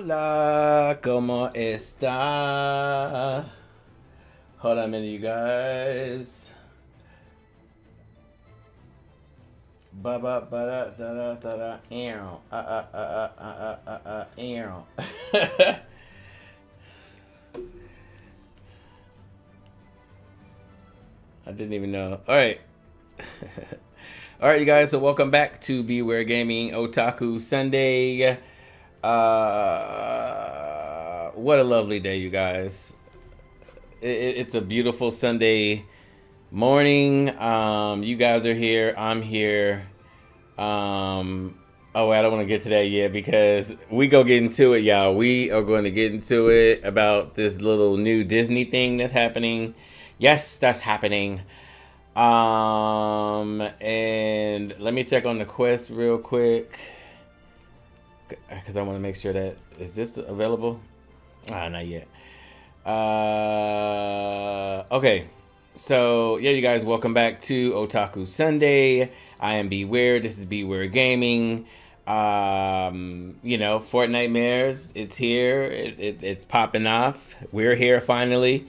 Hola, ¿cómo está? Hold on a minute, you guys. Ba ba ba da da da da da. I didn't even know. All right. All right, you guys. So welcome back to bweirdgaming Otaku Sunday. What a lovely day, you guys. It's a beautiful Sunday morning. You guys are here. I'm here. Oh, I don't want to get to that yet because we go get into it, y'all. We are going to get into it about this little new Disney thing that's happening. Yes, that's happening. And let me check on the quest real quick because I want to make sure that is this available. Not yet. Okay. So yeah, you guys, welcome back to Otaku Sunday. I am B.Weird. This is bweirdgaming. Fortnitemares. It's here. It's popping off. We're here finally.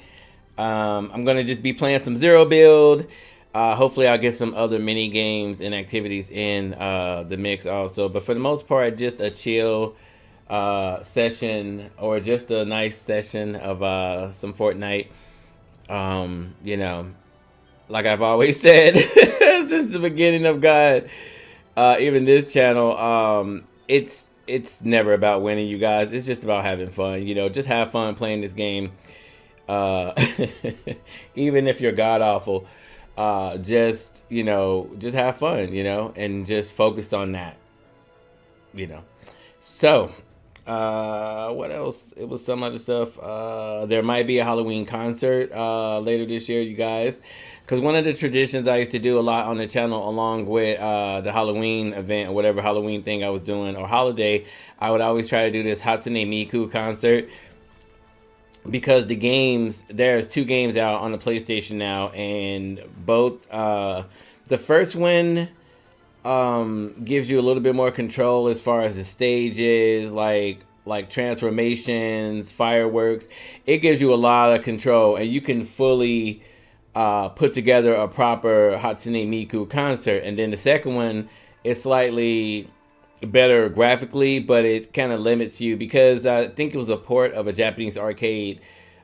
I'm gonna just be playing some zero build. Hopefully I'll get some other mini games and activities in the mix also. But for the most part, just a chill session or just a nice session of some Fortnite. Like I've always said since the beginning of God, even this channel, it's never about winning, you guys. It's just about having fun. Just have fun playing this game. Even if you're god awful, just have fun, and just focus on that, So, what else? It was some other stuff. There might be a Halloween concert later this year, you guys. Because one of the traditions I used to do a lot on the channel, along with the Halloween event or whatever Halloween thing I was doing or holiday, I would always try to do this Hatsune Miku concert. Because there's 2 games out on the PlayStation now, and both the first one gives you a little bit more control as far as the stages, like transformations, fireworks. It gives you a lot of control, and you can fully put together a proper Hatsune Miku concert. And then the second one is slightly better graphically, but it kind of limits you because I think it was a port of a Japanese arcade,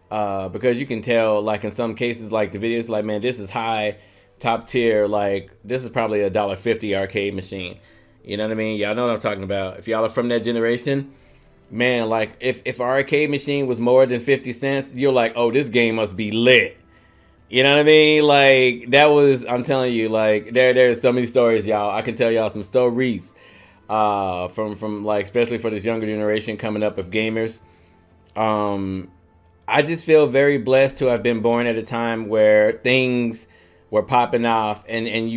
because you can tell, like in some cases, like the videos, like, man, this is high top tier, like this is probably a $1.50 arcade machine. You know what I mean? Y'all know what I'm talking about. If y'all are from that generation, man, like if our arcade machine was more than 50 cents, you're like, oh, this game must be lit. You know what I mean? Like that was, I'm telling you, like there's so many stories, y'all. I can tell y'all some stories from like, especially for this younger generation coming up of gamers. I just feel very blessed to have been born at a time where things were popping off, and I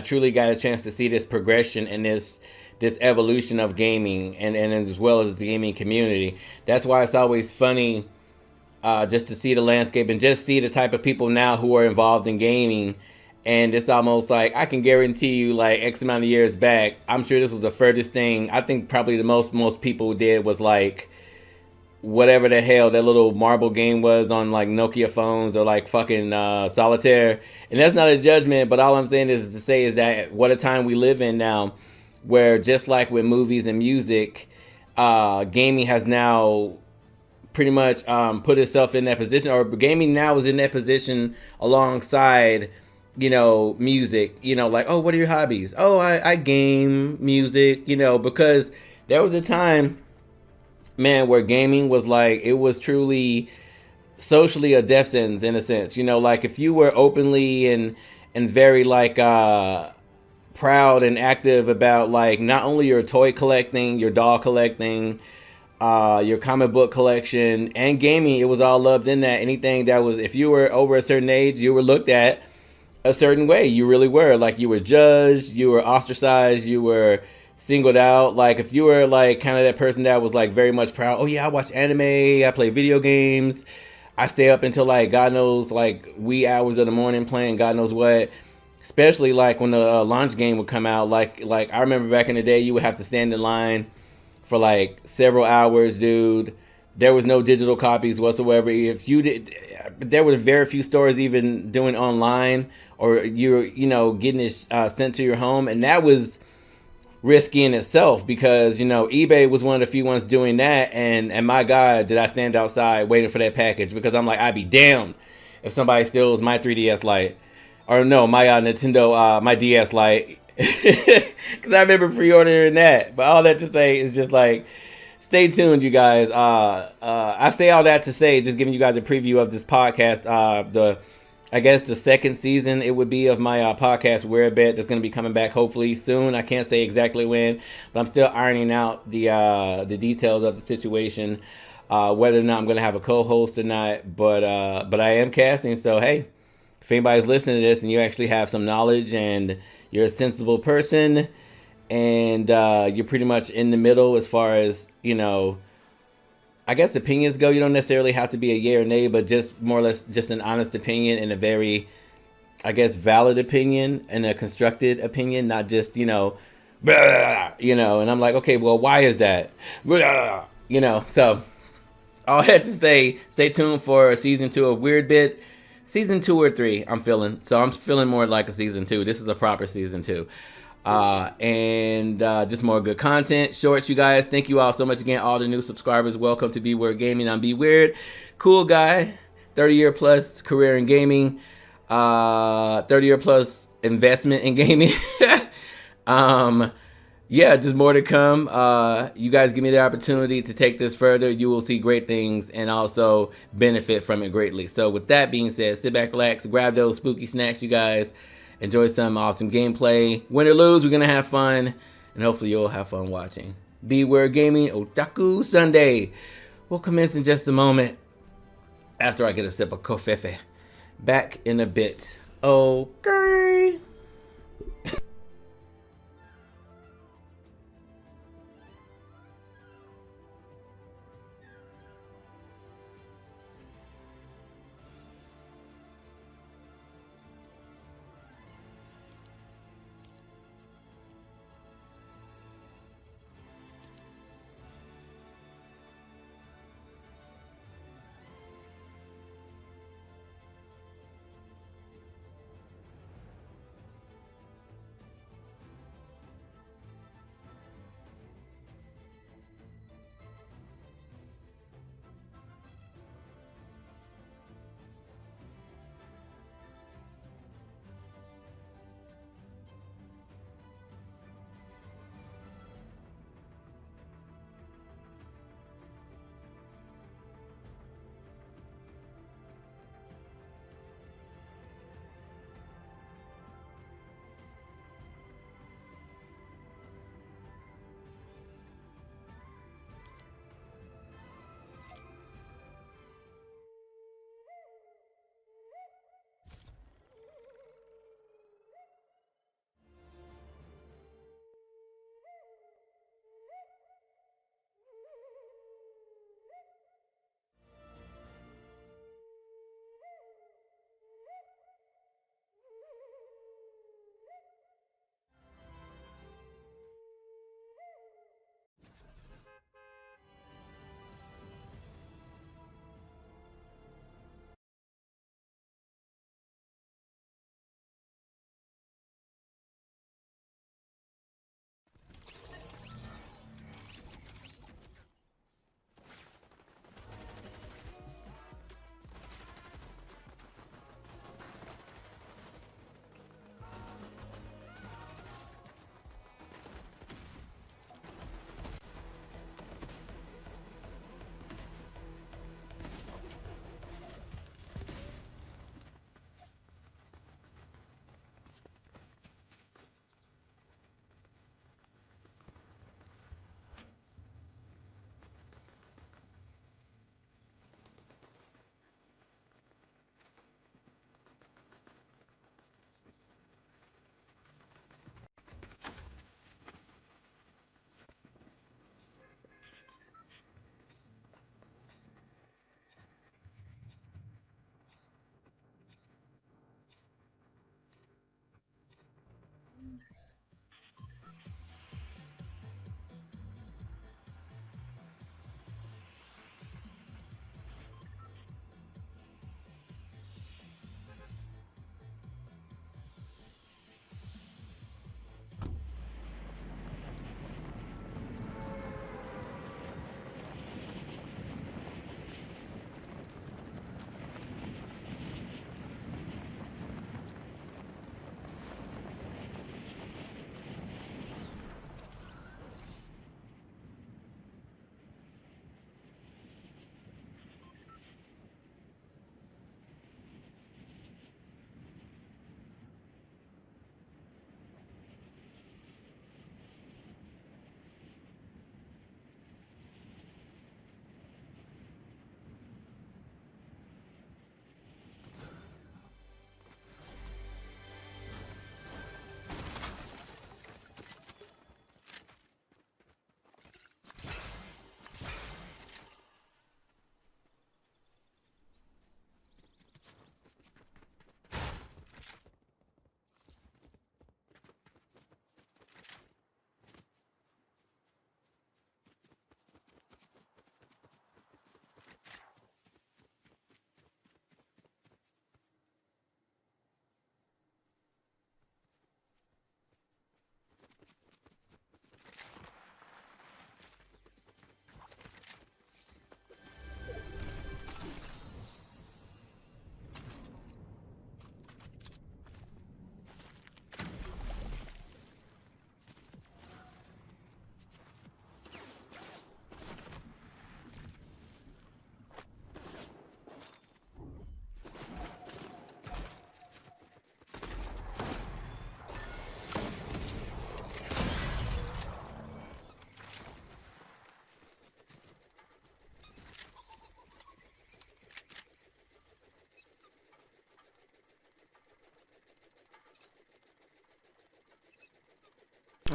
truly got a chance to see this progression and this evolution of gaming, and as well as the gaming community. That's why it's always funny just to see the landscape and just see the type of people now who are involved in gaming. And it's almost like I can guarantee you, like X amount of years back, I'm sure this was the furthest thing. I think probably the most people did was like whatever the hell that little marble game was on like Nokia phones, or like fucking solitaire. And that's not a judgment, but all I'm saying is to say is that what a time we live in now, where just like with movies and music, gaming has now pretty much put itself in that position, or gaming now is in that position alongside music. Like, oh, what are your hobbies? Oh, I game music, because there was a time, man, where gaming was like, it was truly socially a death sentence in a sense. Like if you were openly and very like proud and active about like not only your toy collecting, your doll collecting, your comic book collection and gaming, it was all loved in that. Anything that was, if you were over a certain age, you were looked at a certain way. You really were. Like you were judged, you were ostracized, you were singled out. Like if you were like kind of that person that was like very much proud, oh yeah, I watch anime, I play video games, I stay up until like God knows like wee hours of the morning playing God knows what. Especially like when the launch game would come out, like I remember back in the day, you would have to stand in line for like several hours, dude. There was no digital copies whatsoever. If you did, there were very few stores even doing online, or getting it sent to your home, and that was risky in itself because eBay was one of the few ones doing that, and my God, did I stand outside waiting for that package, because I'm like, I'd be damned if somebody steals my 3DS Lite, or no, my Nintendo, my DS Lite, because I remember pre-ordering that. But all that to say is just like, stay tuned, you guys. I say all that to say, just giving you guys a preview of this podcast. I guess the second season it would be of my podcast Weird that's going to be coming back hopefully soon. I can't say exactly when, but I'm still ironing out the details of the situation, whether or not I'm going to have a co-host or not. But I am casting, so hey, if anybody's listening to this and you actually have some knowledge and you're a sensible person and you're pretty much in the middle as far as I guess opinions go. You don't necessarily have to be a yay or nay, but just more or less just an honest opinion and a very, I guess, valid opinion and a constructed opinion, not just, blah, and I'm like, okay, well, why is that? Blah, so all I had to say, stay tuned for season 2 of Weird Bit. Season 2 or 3, I'm feeling. So I'm feeling more like a season 2. This is a proper season 2. And just more good content, shorts, you guys. Thank you all so much again, all the new subscribers. Welcome to bweirdgaming. I'm B.Weird, cool guy, 30-year plus career in gaming, 30-year plus investment in gaming. Yeah, just more to come. You guys give me the opportunity to take this further. You will see great things and also benefit from it greatly. So with that being said, sit back, relax, grab those spooky snacks, you guys. Enjoy some awesome gameplay. Win or lose, we're going to have fun. And hopefully you'll have fun watching. B.Weird Gaming, Otaku Sunday. We'll commence in just a moment after I get a sip of kofefe. Back in a bit. Okay.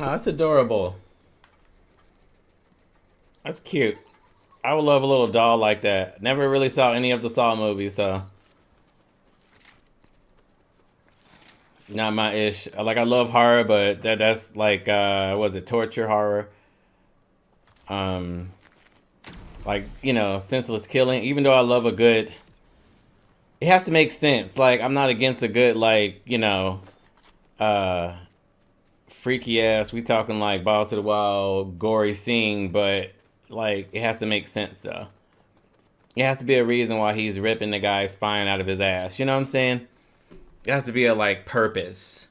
Oh, that's adorable. That's cute. I would love a little doll like that. Never really saw any of the Saw movies, so not my ish. Like I love horror, but that's like was it torture horror? Um, like senseless killing. Even though I love a good, it has to make sense. Like I'm not against a good uh, freaky ass. We talking like balls to the wall, gory scene, but like it has to make sense though. It has to be a reason why he's ripping the guy's spine out of his ass. You know what I'm saying? It has to be a like purpose.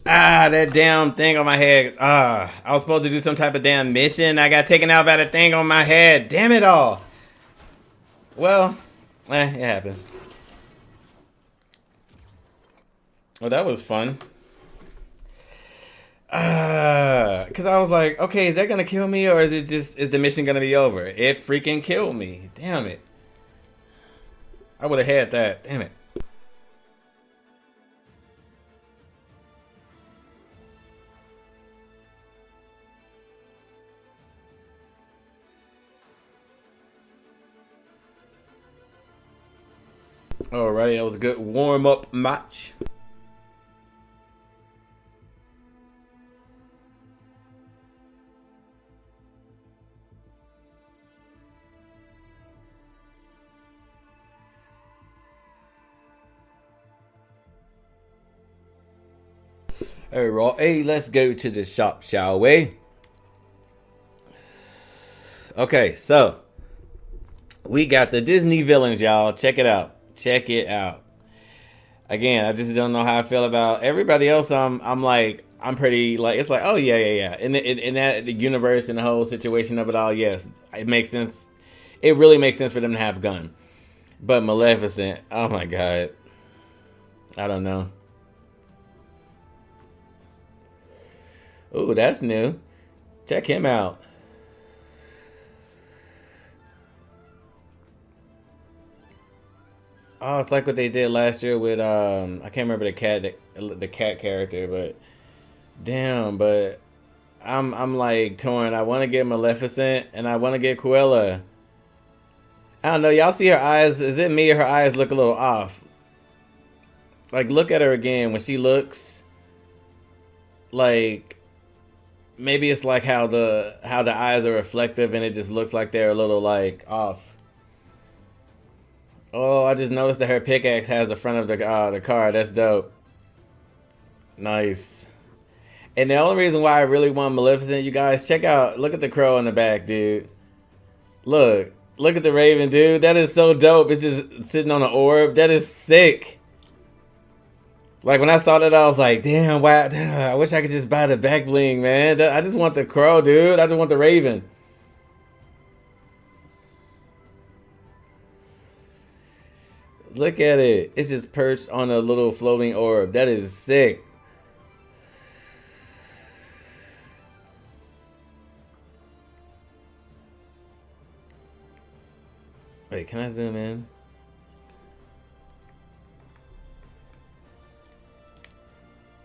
Ah, that damn thing on my head. Ah, I was supposed to do some type of damn mission. I got taken out by the thing on my head. Damn it all. Well, it happens. Well, that was fun. Because I was like, okay, is that going to kill me or is the mission going to be over? It freaking killed me. Damn it. I would have had that. Damn it. Alrighty, that was a good warm-up match. Alright, hey, let's go to the shop, shall we? Okay, so we got the Disney villains, y'all. Check it out. Check it out. Again, I just don't know how I feel about everybody else. I'm like, I'm pretty like, it's like, oh yeah. In that universe and the whole situation of it all, yes, it makes sense. It really makes sense for them to have a gun. But Maleficent, oh my god, I don't know. Oh, that's new. Check him out. Oh, it's like what they did last year with I can't remember the cat character, but damn, but I'm like torn. I want to get Maleficent and I want to get Cruella. I don't know. Y'all see her eyes? Is it me or her eyes look a little off? Like, look at her again when she looks like maybe it's like how the eyes are reflective and it just looks like they're a little like off. Oh, I just noticed that her pickaxe has the front of the car. That's dope. Nice. And the only reason why I really want Maleficent, you guys, check out, look at the crow in the back, dude. Look at the raven, dude. That is so dope. It's just sitting on an orb. That is sick. Like, when I saw that, I was like, damn, wow, I wish I could just buy the back bling, man. I just want the crow, dude. I just want the raven. Look at it. It's just perched on a little floating orb. That is sick. Wait, can I zoom in?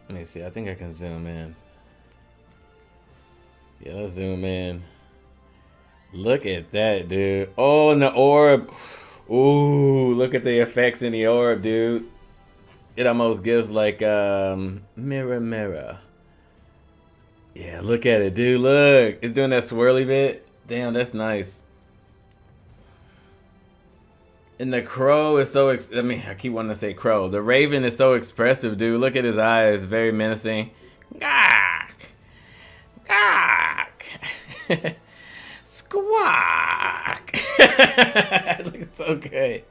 Let me see. I think I can zoom in. Yeah, let's zoom in. Look at that, dude. Oh, and the orb. Ooh, look at the effects in the orb, dude. It almost gives like mirror. Yeah, look at it, dude. Look, it's doing that swirly bit. Damn, that's nice. And the crow is so I keep wanting to say crow. The raven is so expressive, dude. Look at his eyes, very menacing. Gawk. Gawk. Squawk. Looks so good.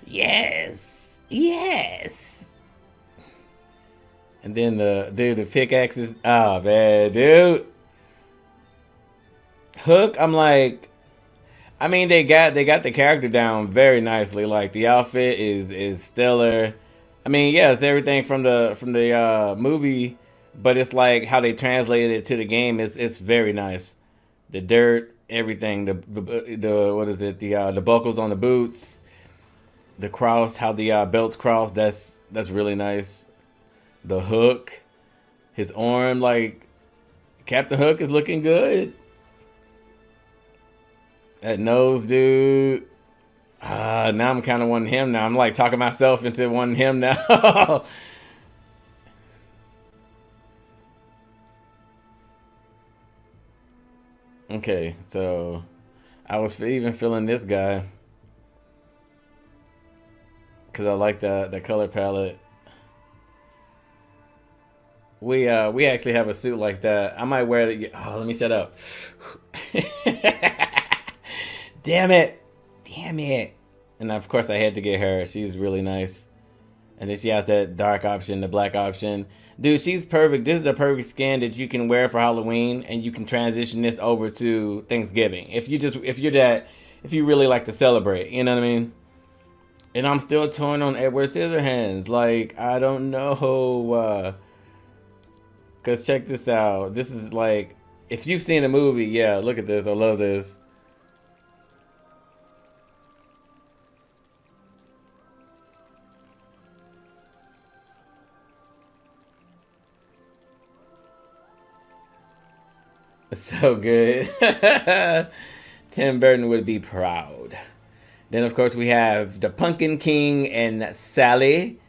Yes. And then the pickaxes. Oh man, dude. Hook, I'm like, I mean, they got the character down very nicely. Like, the outfit is stellar. I mean, yeah, it's everything from the movie, but it's like how they translated it to the game. It's very nice. The dirt, everything. The what is it? The buckles on the boots, the cross, how the belts cross. That's really nice. The hook, his arm, like Captain Hook is looking good. That nose, dude. Now I'm kind of wanting him now. I'm like talking myself into wanting him now. Okay, so I was even feeling this guy because I like the color palette. We actually have a suit like that. I might wear it. Oh, let me shut up. Damn it. And of course I had to get her. She's really nice. And then she has that dark option, the black option. Dude, she's perfect. This is a perfect skin that you can wear for Halloween, and you can transition this over to Thanksgiving. If you really like to celebrate, you know what I mean? And I'm still torn on Edward Scissorhands. Like, I don't know. Cause check this out. This is like, if you've seen the movie, yeah, look at this. I love this. So good. Tim Burton would be proud. Then, of course, we have the Pumpkin King and Sally.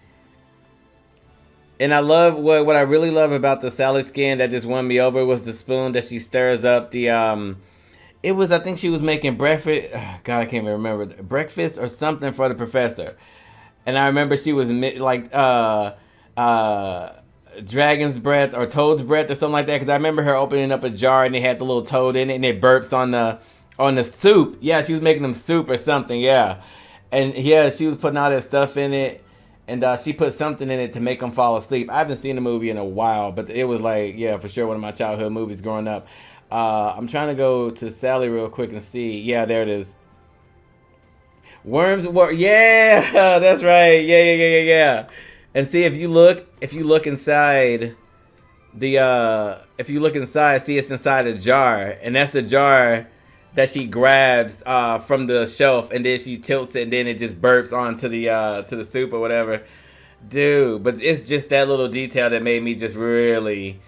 And I love what I really love about the Sally skin that just won me over was the spoon that she stirs up the it was, I think she was making breakfast. God, I can't even remember, breakfast or something for the professor. And I remember she was like dragon's breath or toad's breath or something like that, because I remember her opening up a jar and they had the little toad in it and it burps on the soup. Yeah, she was making them soup or something. Yeah, and yeah, she was putting all that stuff in it, and she put something in it to make them fall asleep. I haven't seen the movie in a while, but it was like, yeah, for sure one of my childhood movies growing up. I'm trying to go to Sally real quick and see. Yeah, there it is. Worms, yeah, that's right. Yeah. And see, if you look inside if you look inside, see it's inside a jar, and that's the jar that she grabs from the shelf, and then she tilts it, and then it just burps onto the to the soup or whatever. Dude, but it's just that little detail that made me just really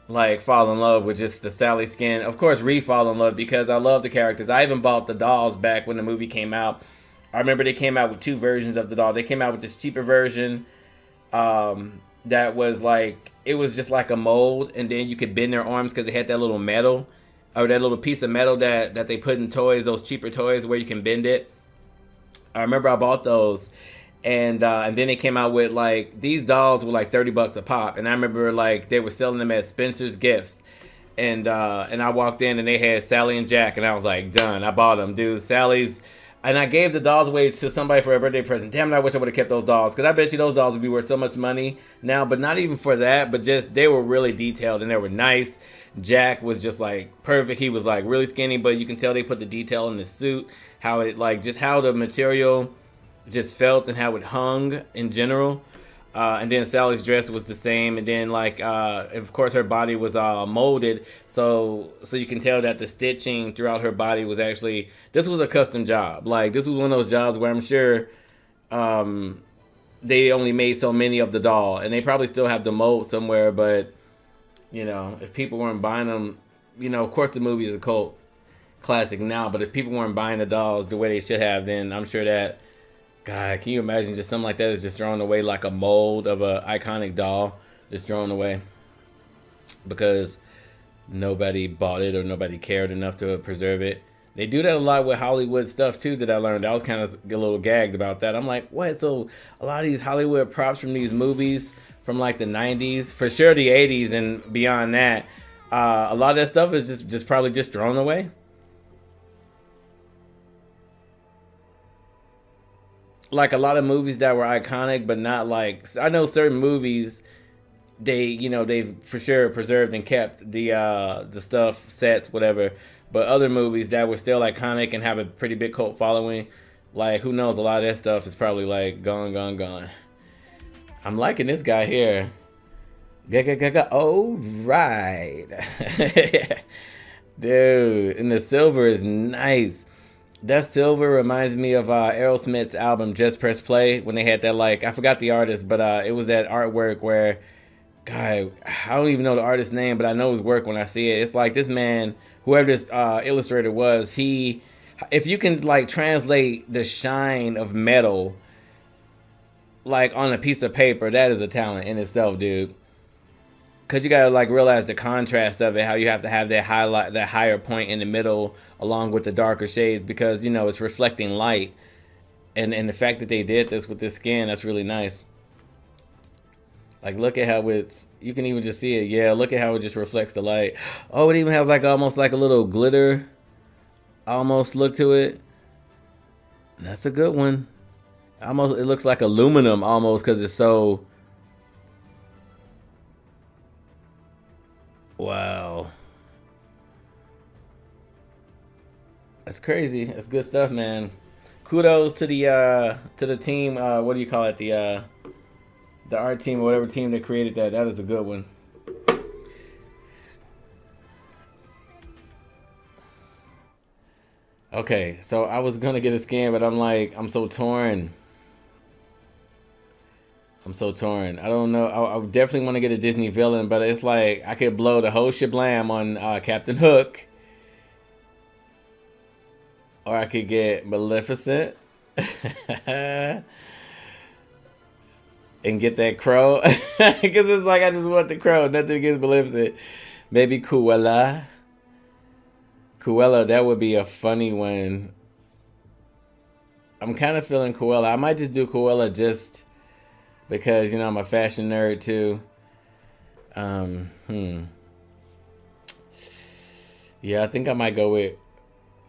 like fall in love with just the Sally skin. Of course, re-fall in love because I love the characters. I even bought the dolls back when the movie came out. I remember they came out with two versions of the doll. They came out with this cheaper version that was like, it was just like a mold, and then you could bend their arms because they had that little metal, or that little piece of metal that they put in toys, those cheaper toys where you can bend it. I remember I bought those, and then they came out with like, these dolls were like $30 a pop, and I remember like they were selling them at Spencer's Gifts, and I walked in and they had Sally and Jack, and I was like, done. I bought them, dude. Sally's. And I gave the dolls away to somebody for a birthday present. Damn it, I wish I would have kept those dolls. Because I bet you those dolls would be worth so much money now. But not even for that. But just, they were really detailed and they were nice. Jack was just like perfect. He was like really skinny. But you can tell they put the detail in the suit. How it like, just how the material just felt and how it hung in general. And then Sally's dress was the same, and then like of course her body was molded, so you can tell that the stitching throughout her body was actually, this was a custom job. Like, this was one of those jobs where I'm sure they only made so many of the doll, and they probably still have the mold somewhere, but you know, if people weren't buying them, you know, of course the movie is a cult classic now, but if people weren't buying the dolls the way they should have, then I'm sure that, God, can you imagine just something like that is just thrown away, like a mold of an iconic doll just thrown away because nobody bought it or nobody cared enough to preserve it. They do that a lot with Hollywood stuff too, that I learned. I was kind of a little gagged about that. I'm like, what? So a lot of these Hollywood props from these movies from like the 90s, for sure the 80s and beyond that, a lot of that stuff is just probably just thrown away. Like a lot of movies that were iconic, but not like, I know certain movies, they've for sure preserved and kept the stuff, sets, whatever. But other movies that were still iconic and have a pretty big cult following, like, who knows, a lot of that stuff is probably like gone. I'm liking this guy here. Oh, right. Dude, and the silver is nice. That silver reminds me of Aerosmith's album Just Press Play, when they had that, like, I forgot the artist, but it was that artwork where, God, I don't even know the artist's name, but I know his work when I see it. It's like this man, whoever this illustrator was, if you can like translate the shine of metal like on a piece of paper, that is a talent in itself, dude. Cause you gotta like realize the contrast of it, how you have to have that highlight, that higher point in the middle, along with the darker shades, because you know it's reflecting light, and the fact that they did this with this skin, that's really nice. Like, look at how you can even just see it. Yeah, look at how it just reflects the light. Oh, it even has like almost like a little glitter, almost look to it. That's a good one. Almost, it looks like aluminum almost because it's so. Wow, that's crazy. That's good stuff, man. Kudos to the team. What do you call it? The art team or whatever team that created that. That is a good one. Okay, so I was gonna get a scan, but I'm like, I'm so torn. I'm so torn. I don't know. I definitely want to get a Disney villain, but it's like I could blow the whole shablam on Captain Hook, or I could get Maleficent and get that crow, because it's like I just want the crow. Nothing against Maleficent. Maybe Cruella. Cruella, that would be a funny one. I'm kind of feeling Cruella. I might just do Cruella just because I'm a fashion nerd too. Um, hmm. Yeah, I think I might go with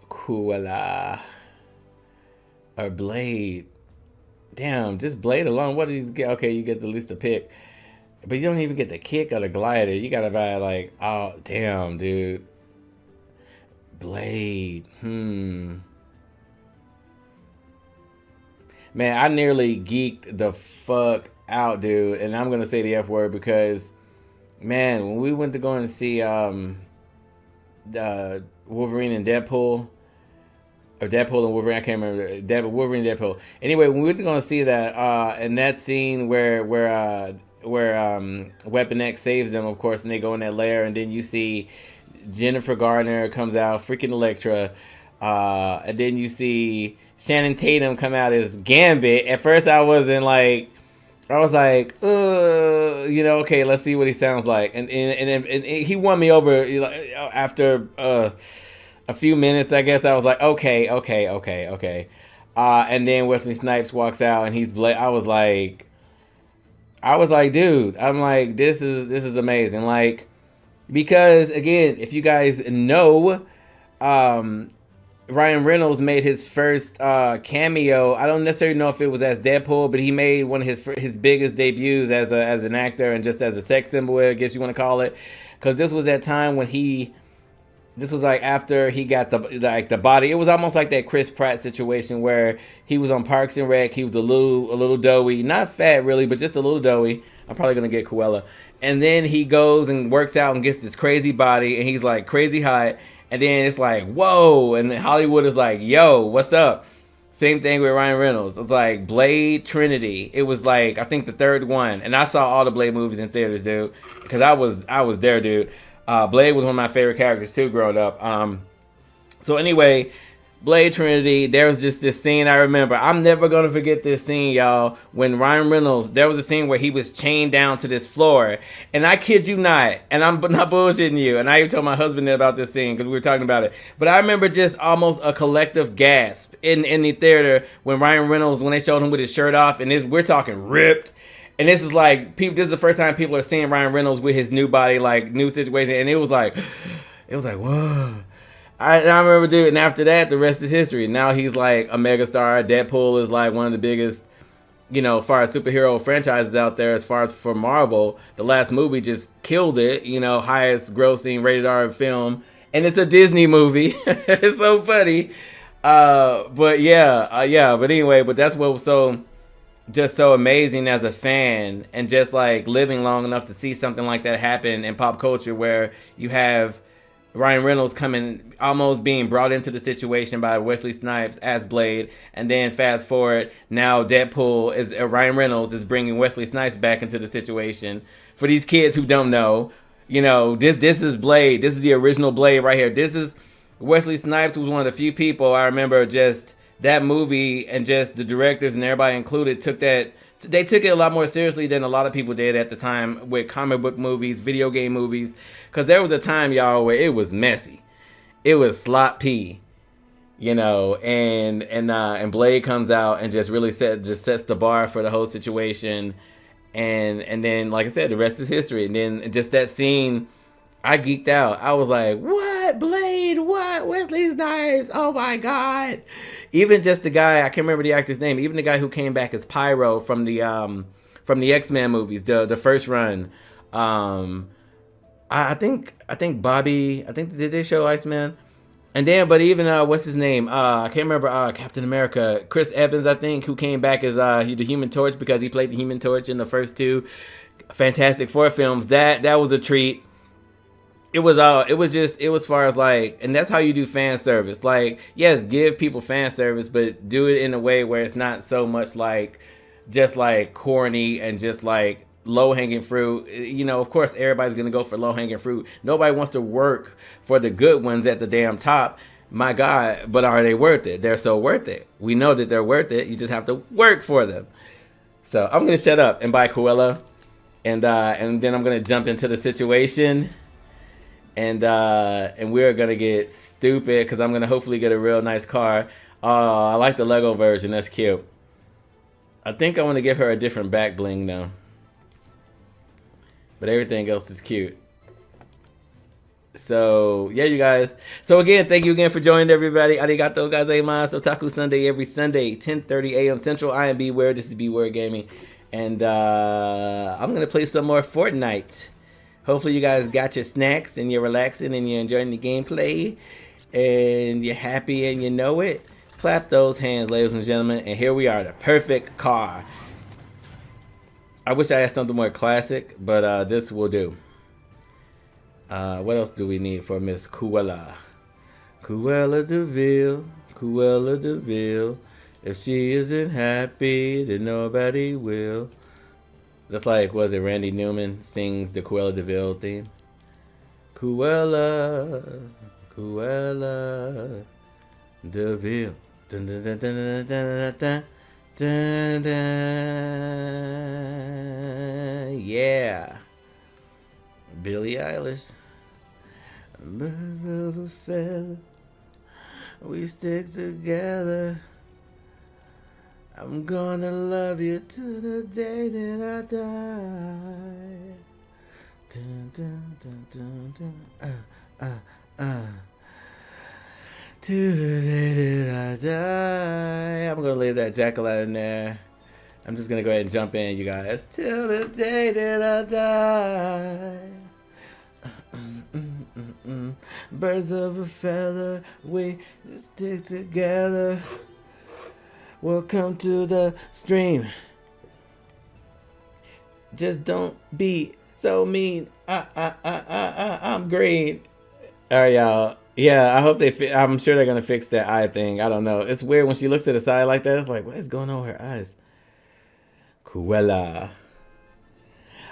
Cruella or Blade. Damn, just Blade alone. What do you get? Okay, you get at least a pick, but you don't even get the kick or the glider. You gotta buy like, oh damn, dude. Blade. Man, I nearly geeked the fuck out, dude. And I'm gonna say the F word because, man, when we went to go and see Wolverine and Deadpool, or Deadpool and Wolverine, I can't remember. Wolverine and Deadpool. Anyway, when we went to go and see that, and that scene where Weapon X saves them, of course, and they go in that lair, and then you see Jennifer Garner comes out, freaking Elektra, and then you see Shannon Tatum come out as Gambit. At first, I was like, okay, let's see what he sounds like, and he won me over after a few minutes. I guess I was like, okay. And then Wesley Snipes walks out, and he's I was like, dude, I'm like, this is amazing, like. Because again, if you guys know, Ryan Reynolds made his first cameo. I don't necessarily know if it was as Deadpool, but he made one of his biggest debuts as an actor and just as a sex symbol, I guess you want to call it. Because this was that time when this was like after he got the body. It was almost like that Chris Pratt situation where he was on Parks and Rec. He was a little doughy, not fat really, but just a little doughy. I'm probably gonna get Cruella. And then he goes and works out and gets this crazy body, and he's like crazy hot. And then it's like, whoa, and Hollywood is like, yo, what's up? Same thing with Ryan Reynolds. It's like Blade Trinity. It was like, I think the third one, and I saw all the Blade movies in theaters, dude, because I was there, dude. Blade was one of my favorite characters too, growing up. So anyway, Blade Trinity, there was just this scene I remember. I'm never going to forget this scene, y'all. When Ryan Reynolds, there was a scene where he was chained down to this floor. And I kid you not, and I'm not bullshitting you, and I even told my husband about this scene because we were talking about it. But I remember just almost a collective gasp in the theater when Ryan Reynolds, when they showed him with his shirt off, and we're talking ripped. And this is like, this is the first time people are seeing Ryan Reynolds with his new body, like new situation. And it was like, whoa. I remember, dude, and after that, the rest is history. Now he's like a megastar. Deadpool is like one of the biggest, as far as superhero franchises out there. As far as for Marvel, the last movie just killed it. Highest grossing rated R film, and it's a Disney movie. It's so funny. But yeah. But anyway, that's what was just so amazing as a fan, and just like living long enough to see something like that happen in pop culture, where you have Ryan Reynolds almost being brought into the situation by Wesley Snipes as Blade, and then fast forward, now Deadpool is Ryan Reynolds is bringing Wesley Snipes back into the situation. For these kids who don't know, this is Blade. This is the original Blade right here. This is Wesley Snipes was one of the few people I remember just that movie, and just the directors and everybody included they took it a lot more seriously than a lot of people did at the time with comic book movies, video game movies, because there was a time, y'all, where it was messy, it was sloppy, and Blade comes out and just really sets the bar for the whole situation, and then, like I said, the rest is history. And then just that scene, I geeked out. I was like, what? Blade? What? Wesley Snipes? Oh my God. Even just the guy, I can't remember the actor's name. Even the guy who came back as Pyro from the X-Men movies, the first run. I think Bobby. I think did they show Iceman? And then, but even what's his name? I can't remember. Captain America, Chris Evans, I think, who came back as the Human Torch because he played the Human Torch in the first two Fantastic Four films. That was a treat. It was as far as like, and that's how you do fan service. Like, yes, give people fan service, but do it in a way where it's not so much like just like corny and just like low hanging fruit. You know, of course, everybody's gonna go for low hanging fruit. Nobody wants to work for the good ones at the damn top. My God, but are they worth it? They're so worth it. We know that they're worth it. You just have to work for them. So I'm gonna shut up and buy Cruella, and then I'm gonna jump into the situation. And we're gonna get stupid because I'm gonna hopefully get a real nice car. I like the Lego version. That's cute. I think I want to give her a different back bling though. But everything else is cute. So yeah, you guys. So again, thank you again for joining everybody. Arigato gozaimasu. Otaku Sunday every Sunday, 10:30 a.m. Central. I am B.Weird. This is B.Weird Gaming, and I'm gonna play some more Fortnite. Hopefully you guys got your snacks and you're relaxing and you're enjoying the gameplay and you're happy and you know it. Clap those hands, ladies and gentlemen. And here we are, the perfect car. I wish I had something more classic, but this will do. What else do we need for Miss Cruella? Cruella DeVille, Cruella DeVille. If she isn't happy, then nobody will. Just like, was it Randy Newman sings the Cruella DeVille theme? Cruella, Cruella DeVille. Dun, dun, dun, dun, dun, dun, dun, dun, dun. Yeah. Billie Eilish. Birds of a feather, we stick together. I'm gonna love you to the day that I die. Dun, dun, dun, dun, dun. To the day that I die. I'm gonna leave that jackal out in there. I'm just gonna go ahead and jump in, you guys. Till the day that I die. Birds of a feather, we stick together. Welcome to the stream. Just don't be so mean. I'm green. All right, y'all. Yeah, I hope I'm sure they're gonna fix that eye thing. I don't know. It's weird when she looks to the side like that. It's like, what is going on with her eyes? Cruella.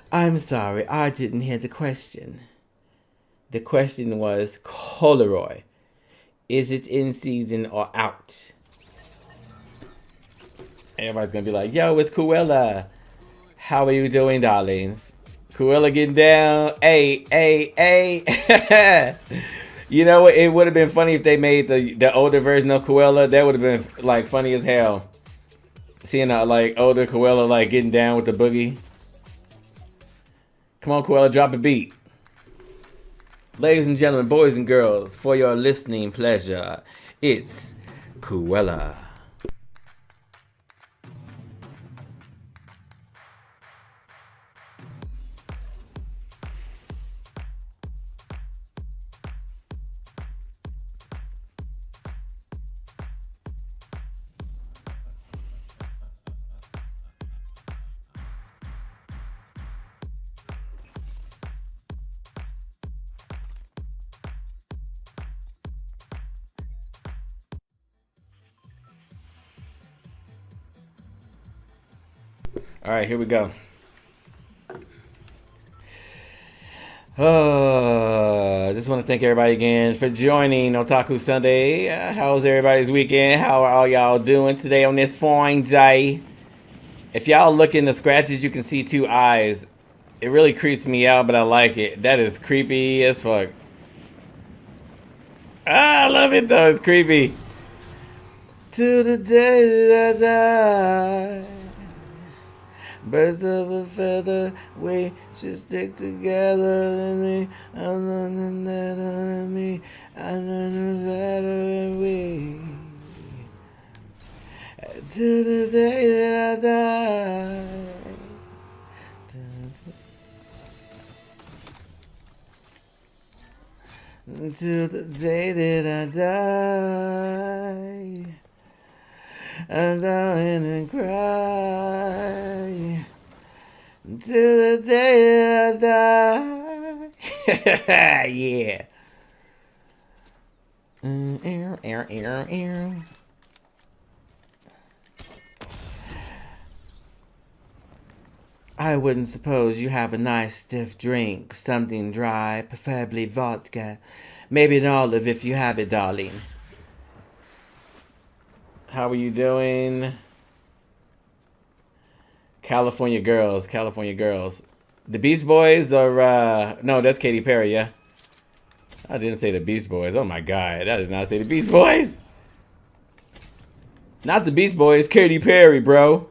I'm sorry, I didn't hear the question. The question was Coloroy. Is it in season or out? Everybody's gonna be like, yo, it's Cruella. How are you doing, darlings? Cruella getting down. Hey, hey, hey. You know what? It would have been funny if they made the older version of Cruella. That would have been like funny as hell. Seeing like older Cruella like getting down with the boogie. Come on, Cruella, drop a beat. Ladies and gentlemen, boys and girls, for your listening pleasure, it's Cruella. All right, here we go. I just want to thank everybody again for joining Otaku Sunday. How's everybody's weekend? How are all y'all doing today on this fine day? If y'all look in the scratches, you can see two eyes. It really creeps me out, but I like it. That is creepy as fuck. I love it though. It's creepy. To the day that I die. Birds of a feather, we should stick together. And I'm better than me. I'm better than we. To the day that I die. To the day that I die. And down and cry. To the day that I die. Yeah. I wouldn't suppose you have a nice stiff drink, something dry, preferably vodka. Maybe an olive if you have it, darling. How are you doing? California girls, California girls. The Beach Boys or, no, that's Katy Perry, yeah? I didn't say the Beach Boys. Oh my God, I did not say the Beach Boys. Not the Beach Boys, Katy Perry, bro.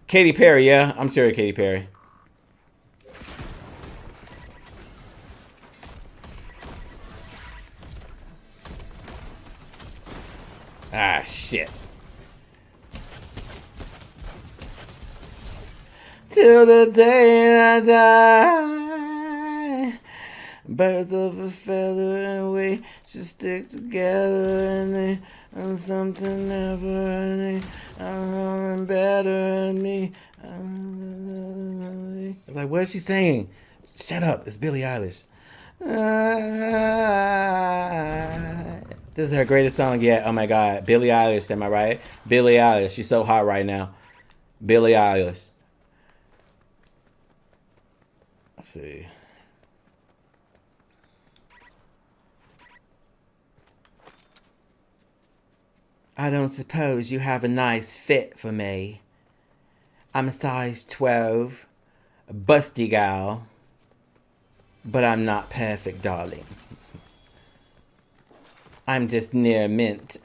Katy Perry, yeah? I'm sure Katy Perry. Ah, shit. Till the day I die, birds of a feather and we should stick together and something never ending. I'm better than me. Like, what is she saying? Shut up, it's Billie Eilish. This is her greatest song yet. Oh my God, Billie Eilish, am I right? Billie Eilish, she's so hot right now. Billie Eilish. Let's see. I don't suppose you have a nice fit for me. I'm a size 12, a busty gal, but I'm not perfect, darling. I'm just near mint.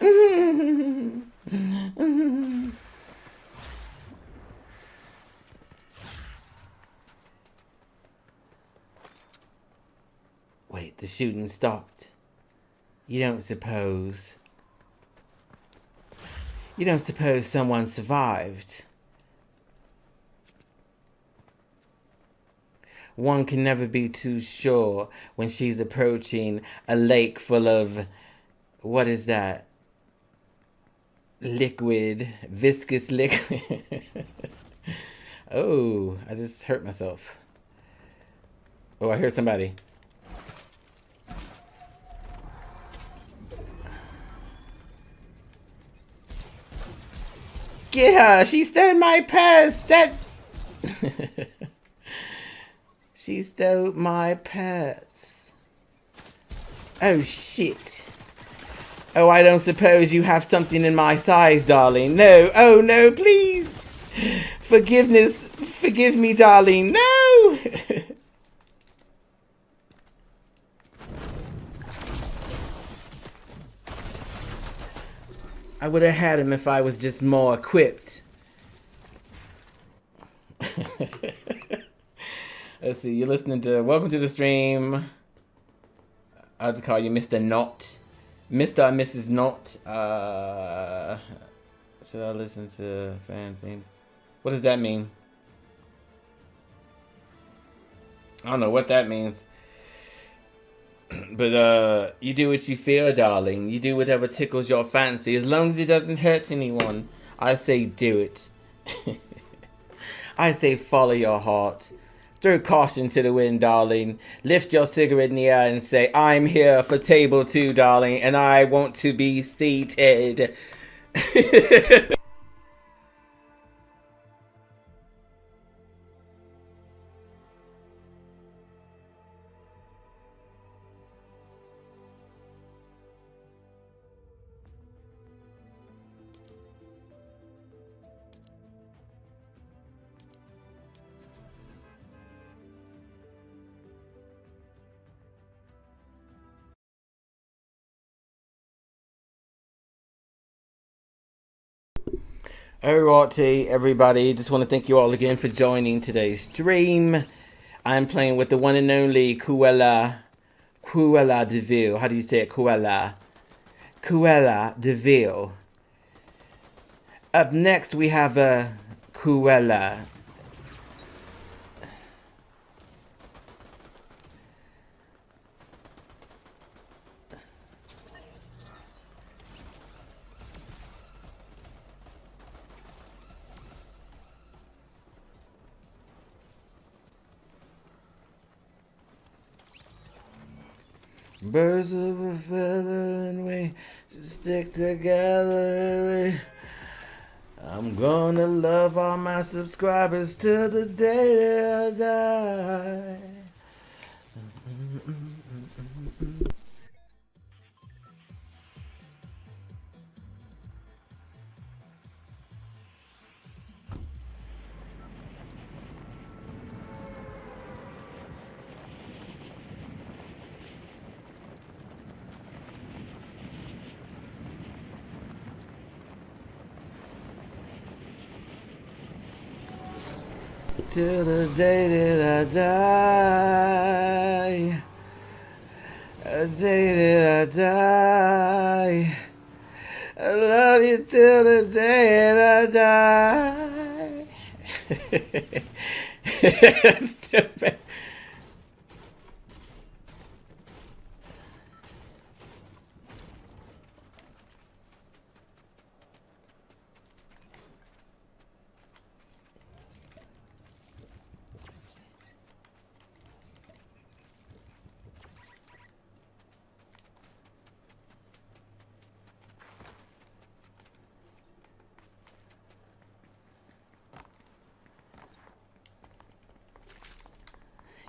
Wait, the shooting stopped. You don't suppose someone survived? One can never be too sure when she's approaching a lake full of, what is that? Liquid, viscous liquid. Oh, I just hurt myself. Oh, I heard somebody. Get her! She stole my purse! That... She stole my purse. Oh, shit. Oh, I don't suppose you have something in my size, darling. No. Oh, no, please. Forgive me, darling. No! I would have had him if I was just more equipped. Let's see, you're listening to Welcome to the Stream. I'll just call you Mr. Not. Mr. and Mrs. Not. Should I listen to fan thing? What does that mean? I don't know what that means. But you do what you feel, darling. You do whatever tickles your fancy. As long as it doesn't hurt anyone, I say do it. I say follow your heart. Throw caution to the wind, darling. Lift your cigarette in the air and say, I'm here for table 2, darling, and I want to be seated. Alrighty, everybody. Just want to thank you all again for joining today's stream. I'm playing with the one and only Cruella de Vil. How do you say it? Cruella de Vil. Up next, we have a Cruella. Birds of a feather and we stick together. I'm gonna love all my subscribers till the day that I die. Till the day that I die. The day that I die. I love you till the day that I die. Stupid.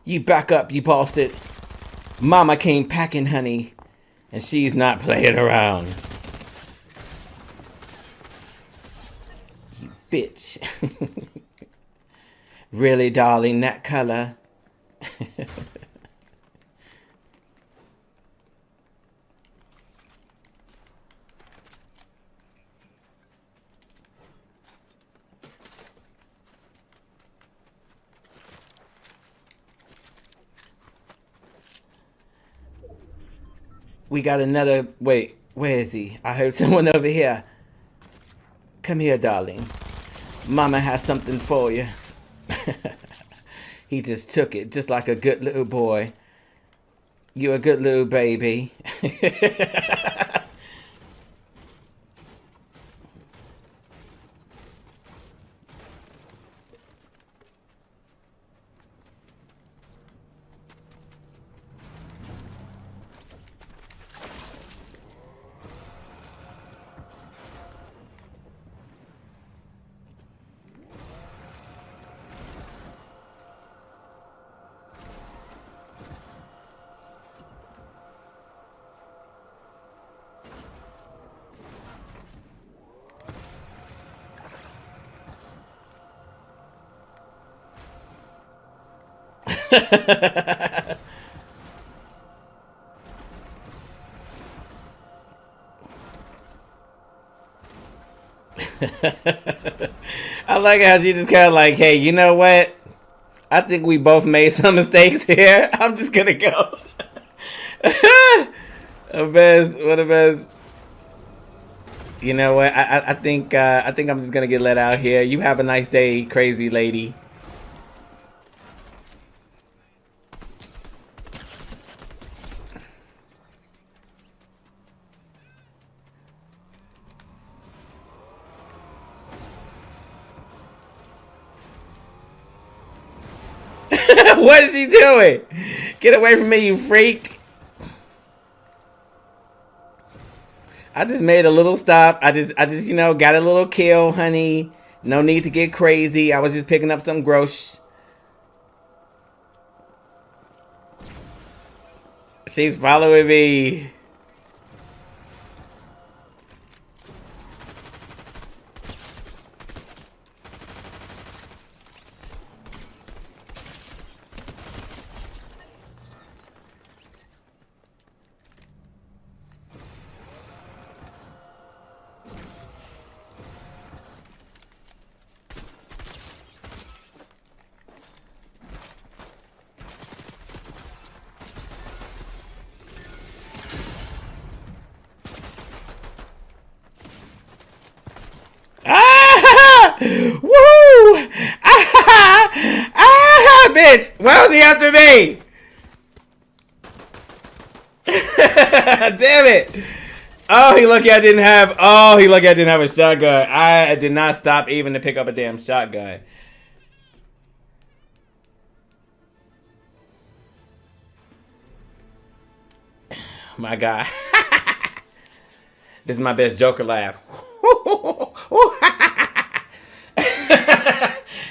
You back up, you bastard. Mama came packing, honey, and she's not playing around. You bitch. Really, darling, that color. We got another. Wait, where is he? I heard someone over here. Come here, darling. Mama has something for you. He just took it, just like a good little boy. You a good little baby. I like how she just kind of like, hey, you know what? I think we both made some mistakes here. I'm just gonna go. What a best. You know what? I think I'm just gonna get let out here. You have a nice day, crazy lady. What is he doing? Get away from me, you freak. I just made a little stop. I just, you know, got a little kill, honey. No need to get crazy. I was just picking up some gross. She's following me. bitch! Why was he after me? Damn it! Oh, he lucky I didn't have. Oh, he lucky I didn't have a shotgun. I did not stop even to pick up a damn shotgun. My God. This is my best Joker laugh.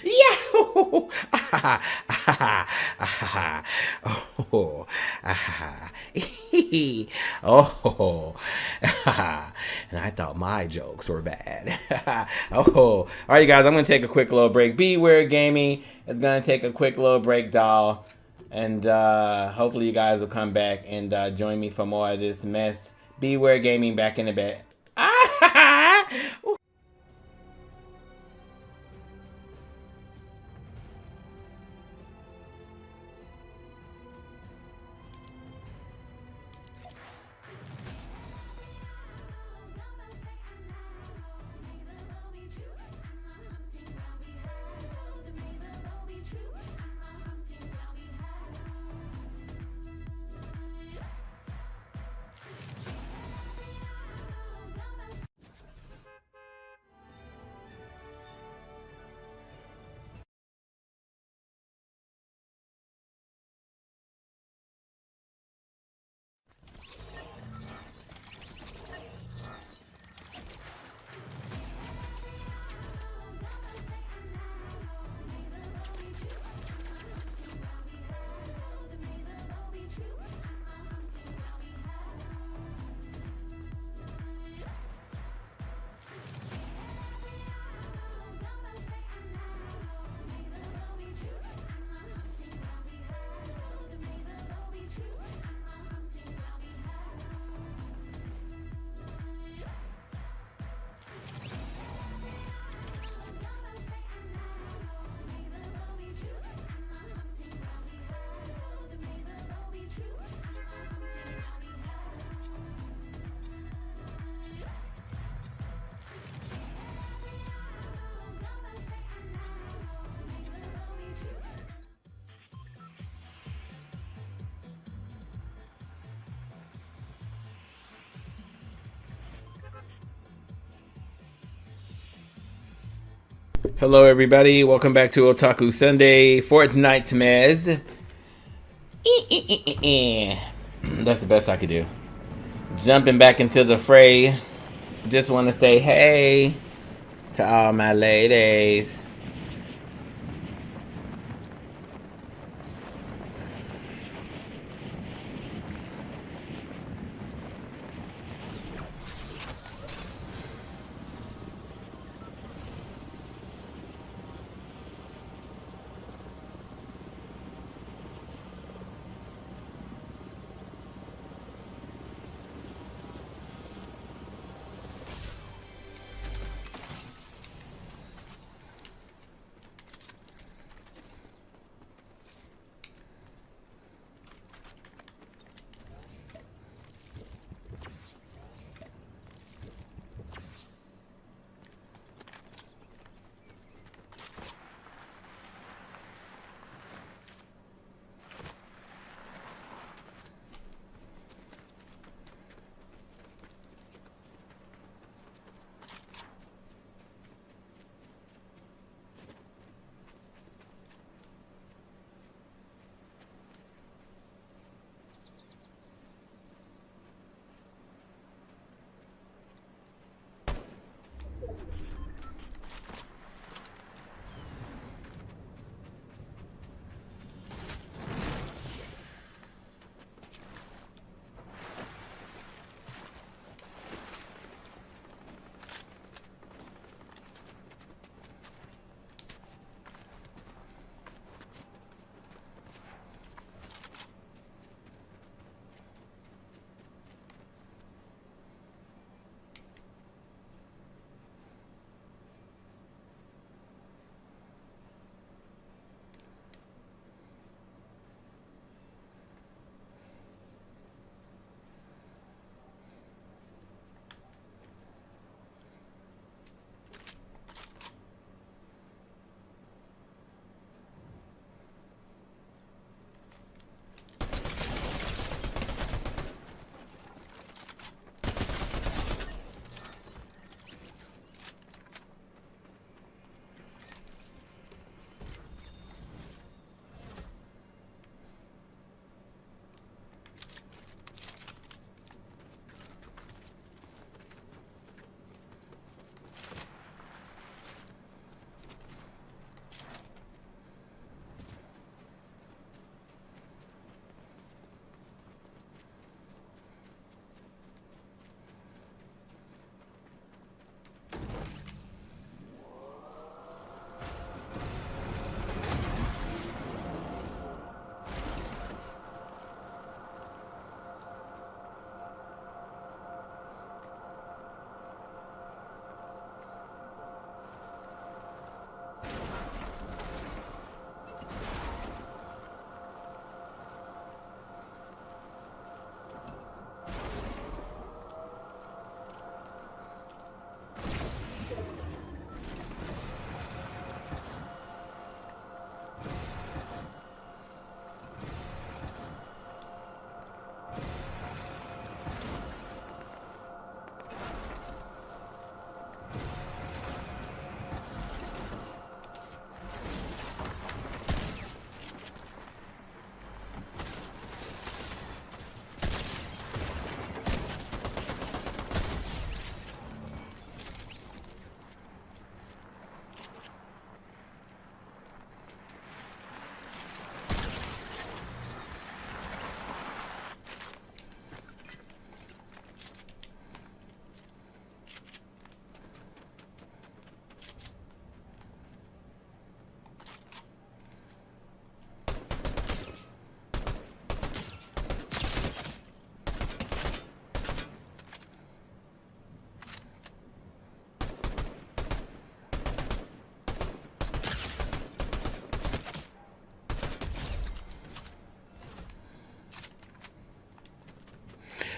Yahoo! Oh, oh, and I thought my jokes were bad. Oh, all right, you guys. I'm gonna take a quick little break. B.Weird Gaming is gonna take a quick little break, doll, and hopefully you guys will come back and join me for more of this mess. B.Weird Gaming back in a bit. Hello, everybody. Welcome back to Otaku Sunday. Fortnitemares. That's the best I could do. Jumping back into the fray. Just want to say hey to all my ladies.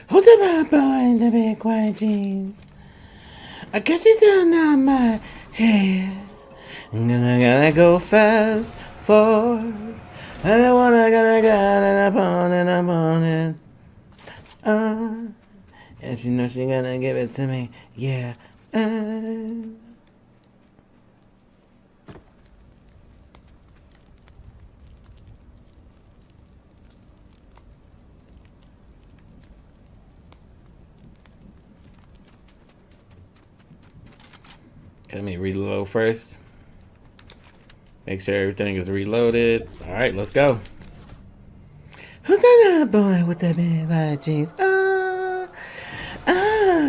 Who's the bad boy in the big white jeans? I got you down on my head. I'm gonna go fast forward. And I wanna gonna get and I'm on it. And she knows she gonna give it to me. Yeah. Let me reload first. Make sure everything is reloaded. Alright, let's go. Who's that boy with the big white jeans? Not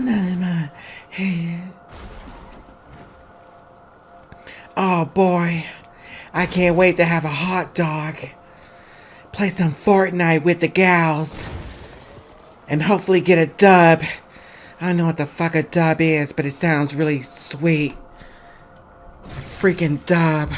in my head. Oh boy, I can't wait to have a hot dog. Play some Fortnite with the gals. And hopefully get a dub. I don't know what the fuck a dub is, but it sounds really sweet. A freaking dub.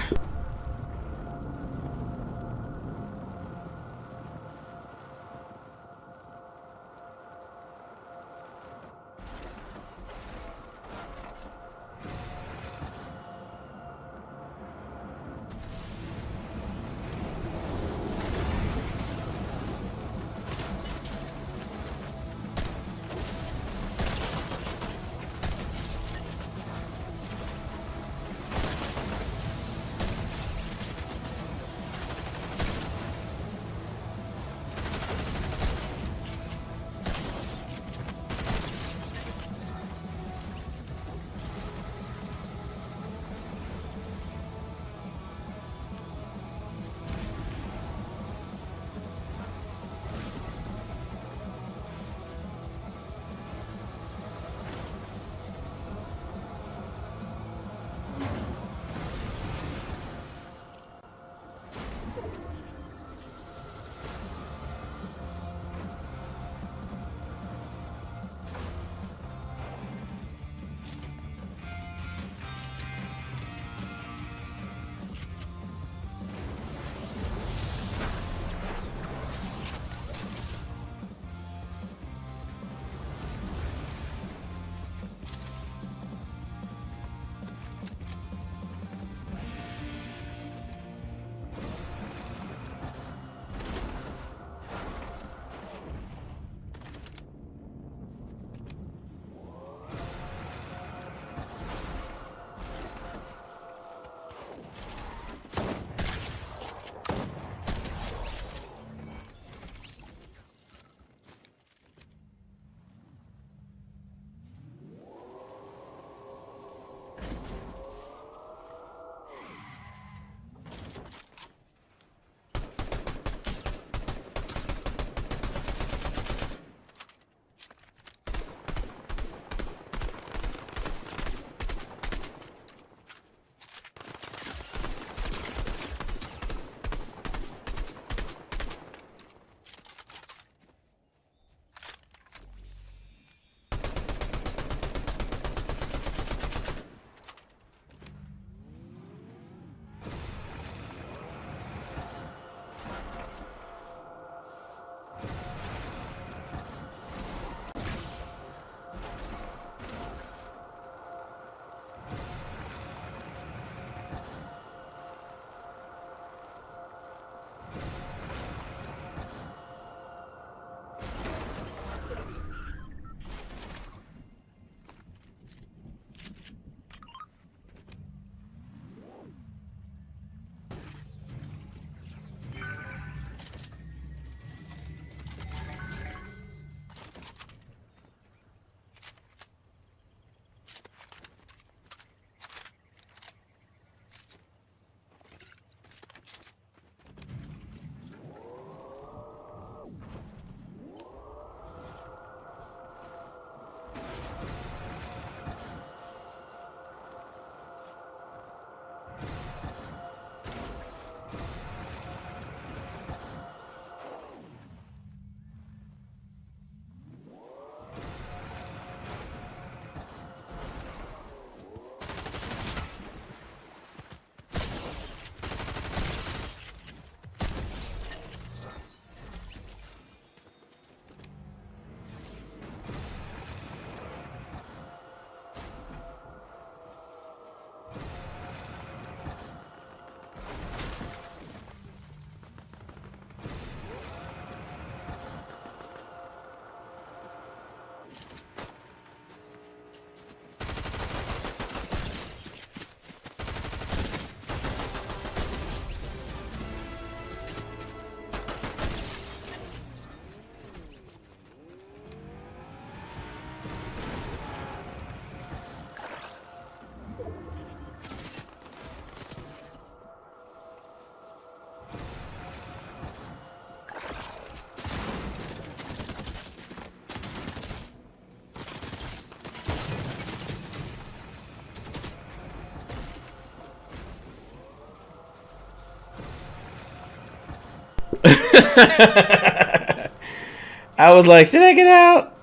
I was like, should I get out?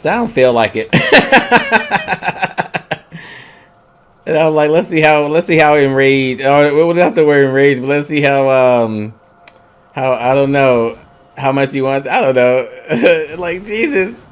So I don't feel like it. And I was like, let's see how enraged. Oh, we don't have to word enraged, but let's see how I don't know how much he wants. I don't know. Like, Jesus.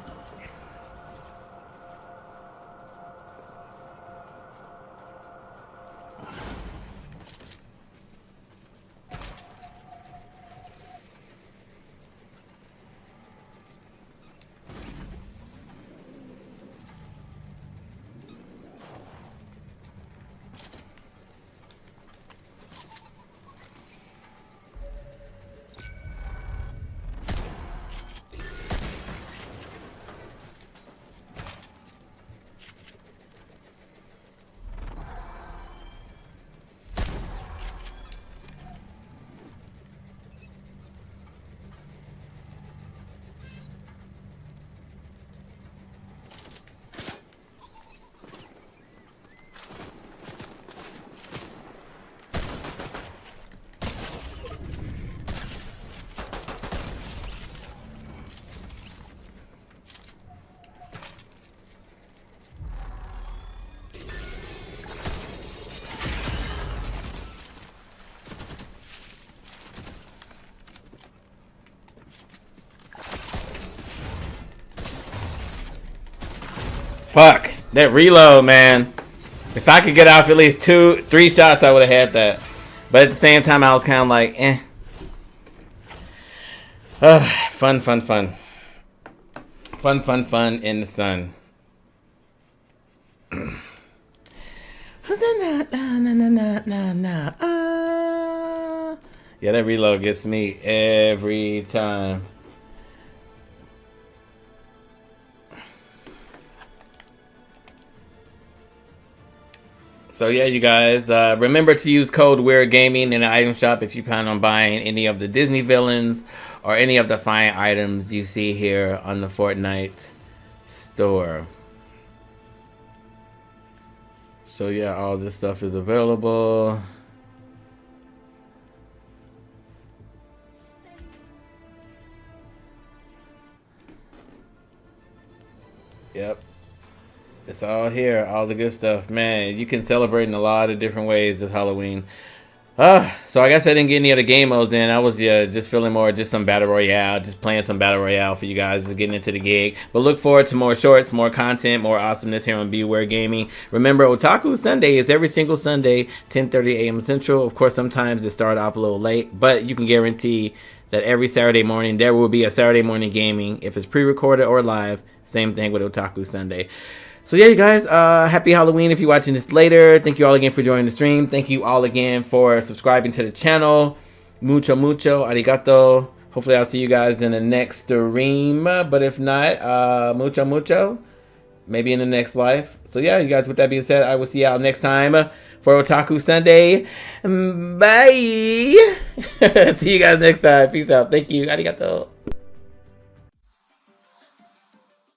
Fuck. That reload, man. If I could get off at least 2-3 shots, I would have had that. But at the same time, I was kind of like, eh. Fun. Fun in the sun. Yeah, that reload gets me every time. So yeah, you guys, remember to use code bweirdgaming in the item shop if you plan on buying any of the Disney villains or any of the fine items you see here on the Fortnite store. So yeah, all this stuff is available. Yep. It's all here, all the good stuff. Man, you can celebrate in a lot of different ways this Halloween. So I guess I didn't get any of the game modes in. I was just feeling more just some Battle Royale, just playing some Battle Royale for you guys, just getting into the gig. But look forward to more shorts, more content, more awesomeness here on B.Weird Gaming. Remember, Otaku Sunday is every single Sunday, 10:30 a.m. Central. Of course, sometimes it started off a little late, but you can guarantee that every Saturday morning, there will be a Saturday morning gaming. If it's pre-recorded or live, same thing with Otaku Sunday. So yeah, you guys, happy Halloween if you're watching this later. Thank you all again for joining the stream. Thank you all again for subscribing to the channel. Mucho, arigato. Hopefully I'll see you guys in the next stream. But if not, mucho. Maybe in the next life. So yeah, you guys, with that being said, I will see y'all next time for Otaku Sunday. Bye. See you guys next time. Peace out. Thank you. Arigato.